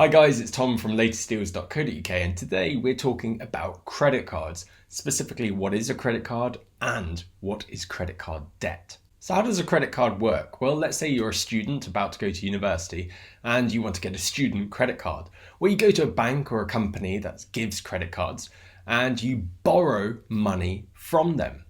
Hi guys, it's Tom from latestdeals.co.uk and today we're talking about credit cards, specifically what is a credit card and what is credit card debt. So how does a credit card work? Well, let's say you're a student about to go to university and you want to get a student credit card. Well, you go to a bank or a company that gives credit cards and you borrow money from them.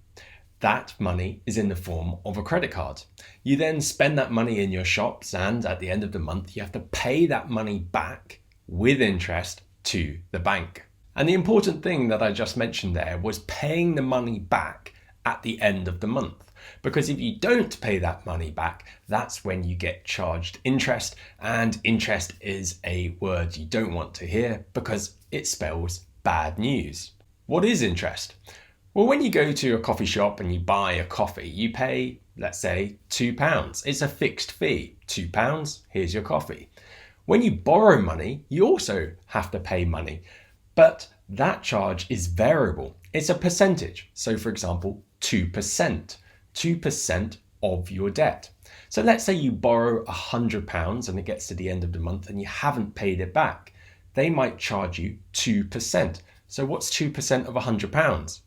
That money is in the form of a credit card. You then spend that money in your shops and at the end of the month you have to pay that money back with interest to the bank. And the important thing that I just mentioned there was paying the money back at the end of the month. Because if you don't pay that money back, that's when you get charged interest, and interest is a word you don't want to hear because it spells bad news. What is interest? Well, when you go to a coffee shop and you buy a coffee, you pay, let's say, £2. It's a fixed fee. £2, here's your coffee. When you borrow money, you also have to pay money, but that charge is variable. It's a percentage. So for example, 2%. 2% of your debt. So let's say you borrow £100 and it gets to the end of the month and you haven't paid it back. They might charge you 2%. So what's 2% of £100?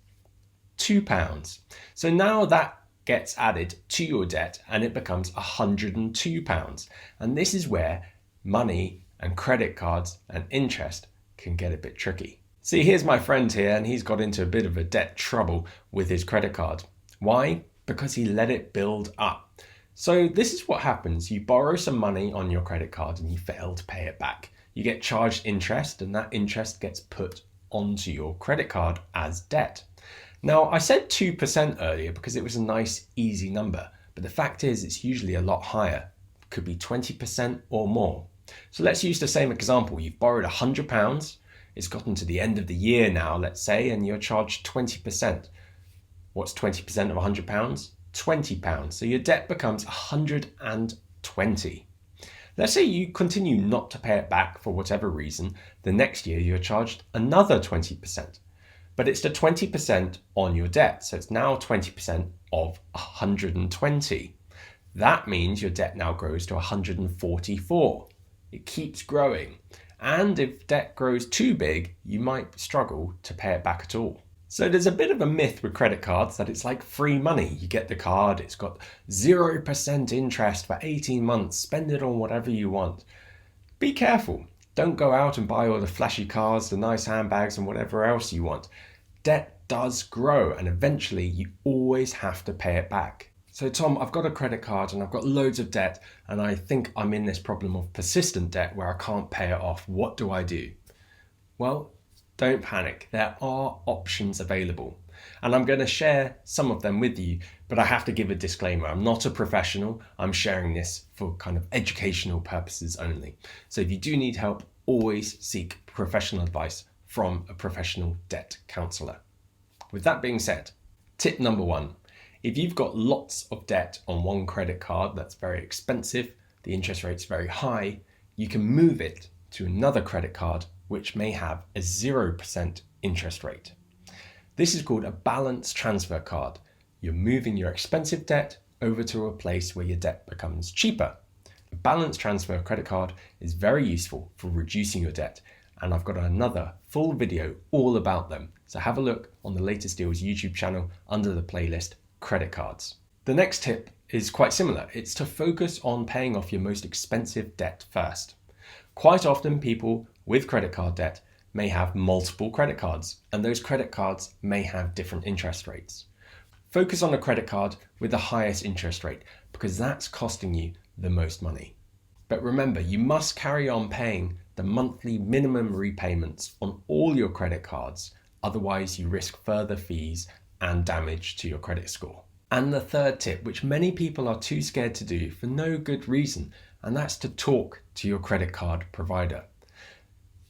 £2. So now that gets added to your debt and it becomes £102. And this is where money and credit cards and interest can get a bit tricky. See, here's my friend here and he's got into a bit of a debt trouble with his credit card. Why? Because he let it build up. So this is what happens. You borrow some money on your credit card and you fail to pay it back. You get charged interest and that interest gets put onto your credit card as debt. Now, I said 2% earlier because it was a nice, easy number, but the fact is it's usually a lot higher. It could be 20% or more. So let's use the same example. You've borrowed £100. It's gotten to the end of the year now, let's say, and you're charged 20%. What's 20% of £100? £20. So your debt becomes 120. Let's say you continue not to pay it back for whatever reason. The next year you're charged another 20%. But it's the 20% on your debt. So it's now 20% of 120. That means your debt now grows to 144. It keeps growing. And if debt grows too big, you might struggle to pay it back at all. So there's a bit of a myth with credit cards that it's like free money. You get the card, it's got 0% interest for 18 months, spend it on whatever you want. Be careful. Don't go out and buy all the flashy cars, the nice handbags and whatever else you want. Debt does grow and eventually you always have to pay it back. So Tom, I've got a credit card and I've got loads of debt and I think I'm in this problem of persistent debt where I can't pay it off. What do I do? Well, don't panic. There are options available. And I'm going to share some of them with you, but I have to give a disclaimer. I'm not a professional. I'm sharing this for kind of educational purposes only. So if you do need help, always seek professional advice from a professional debt counselor. With that being said, tip number 1, if you've got lots of debt on one credit card that's very expensive, the interest rate's very high, you can move it to another credit card which may have a 0% interest rate. This is called a balance transfer card. You're moving your expensive debt over to a place where your debt becomes cheaper. A balance transfer credit card is very useful for reducing your debt, and I've got another full video all about them. So have a look on the Latest Deals YouTube channel under the playlist Credit Cards. The next tip is quite similar. It's to focus on paying off your most expensive debt first. Quite often people with credit card debt may have multiple credit cards, and those credit cards may have different interest rates. Focus on a credit card with the highest interest rate because that's costing you the most money. But remember, you must carry on paying the monthly minimum repayments on all your credit cards, otherwise you risk further fees and damage to your credit score. And the third tip, which many people are too scared to do for no good reason, and that's to talk to your credit card provider.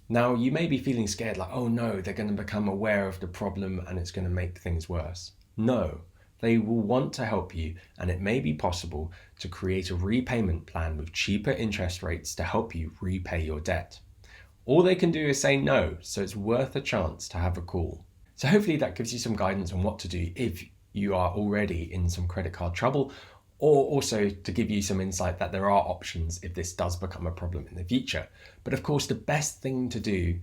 Now, you may be feeling scared like, oh no, they're going to become aware of the problem and it's going to make things worse. No, they will want to help you, and it may be possible to create a repayment plan with cheaper interest rates to help you repay your debt. All they can do is say no, so it's worth a chance to have a call. So hopefully that gives you some guidance on what to do if you are already in some credit card trouble, or also to give you some insight that there are options if this does become a problem in the future. But of course, the best thing to do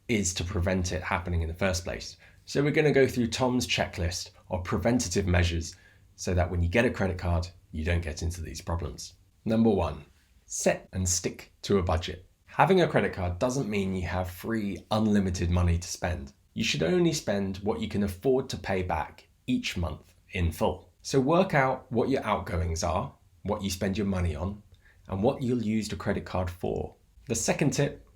is to prevent it happening in the first place. So we're going to go through Tom's checklist of preventative measures so that when you get a credit card, you don't get into these problems. Number 1, set and stick to a budget. Having a credit card doesn't mean you have free, unlimited money to spend. You should only spend what you can afford to pay back each month in full. So work out what your outgoings are, what you spend your money on, and what you'll use the credit card for. The second tip,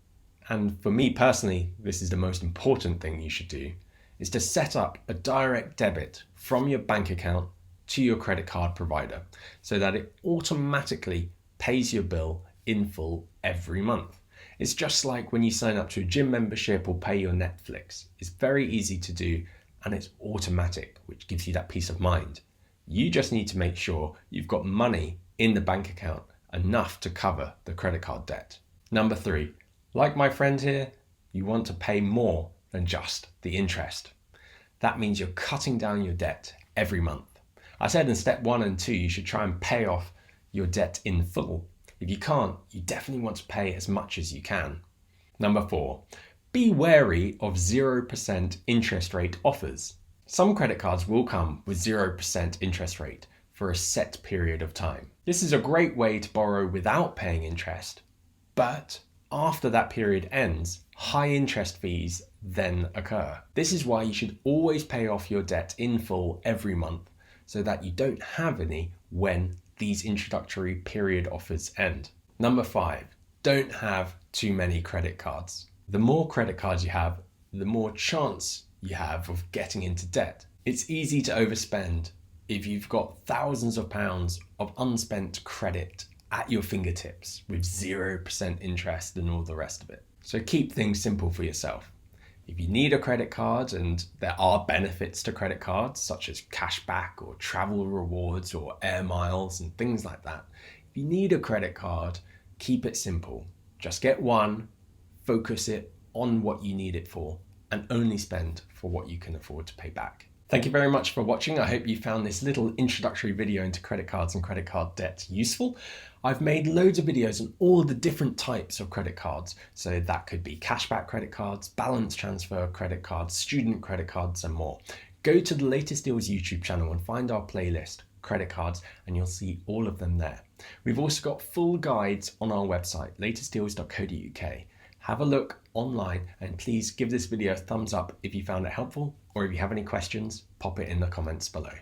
and for me personally, this is the most important thing you should do, is to set up a direct debit from your bank account to your credit card provider so that it automatically pays your bill in full every month. It's just like when you sign up to a gym membership or pay your Netflix. It's very easy to do and it's automatic, which gives you that peace of mind. You just need to make sure you've got money in the bank account, enough to cover the credit card debt. Number 3, like my friend here, you want to pay more than just the interest. That means you're cutting down your debt every month. I said in step 1 and 2, you should try and pay off your debt in full. If you can't, you definitely want to pay as much as you can. Number 4, be wary of 0% interest rate offers. Some credit cards will come with 0% interest rate for a set period of time. This is a great way to borrow without paying interest, but after that period ends, high interest fees then occur. This is why you should always pay off your debt in full every month so that you don't have any when these introductory period offers end. Number 5, don't have too many credit cards. The more credit cards you have, the more chance you have of getting into debt. It's easy to overspend if you've got thousands of pounds of unspent credit at your fingertips with 0% interest and all the rest of it. So keep things simple for yourself. If you need a credit card, and there are benefits to credit cards such as cashback or travel rewards or air miles and things like that. If you need a credit card, keep it simple. Just get one, focus it on what you need it for, and only spend for what you can afford to pay back. Thank you very much for watching. I hope you found this little introductory video into credit cards and credit card debt useful. I've made loads of videos on all the different types of credit cards. So that could be cashback credit cards, balance transfer credit cards, student credit cards, and more. Go to the Latest Deals YouTube channel and find our playlist, credit cards, and you'll see all of them there. We've also got full guides on our website, latestdeals.co.uk. Have a look online and please give this video a thumbs up if you found it helpful, or if you have any questions, pop it in the comments below.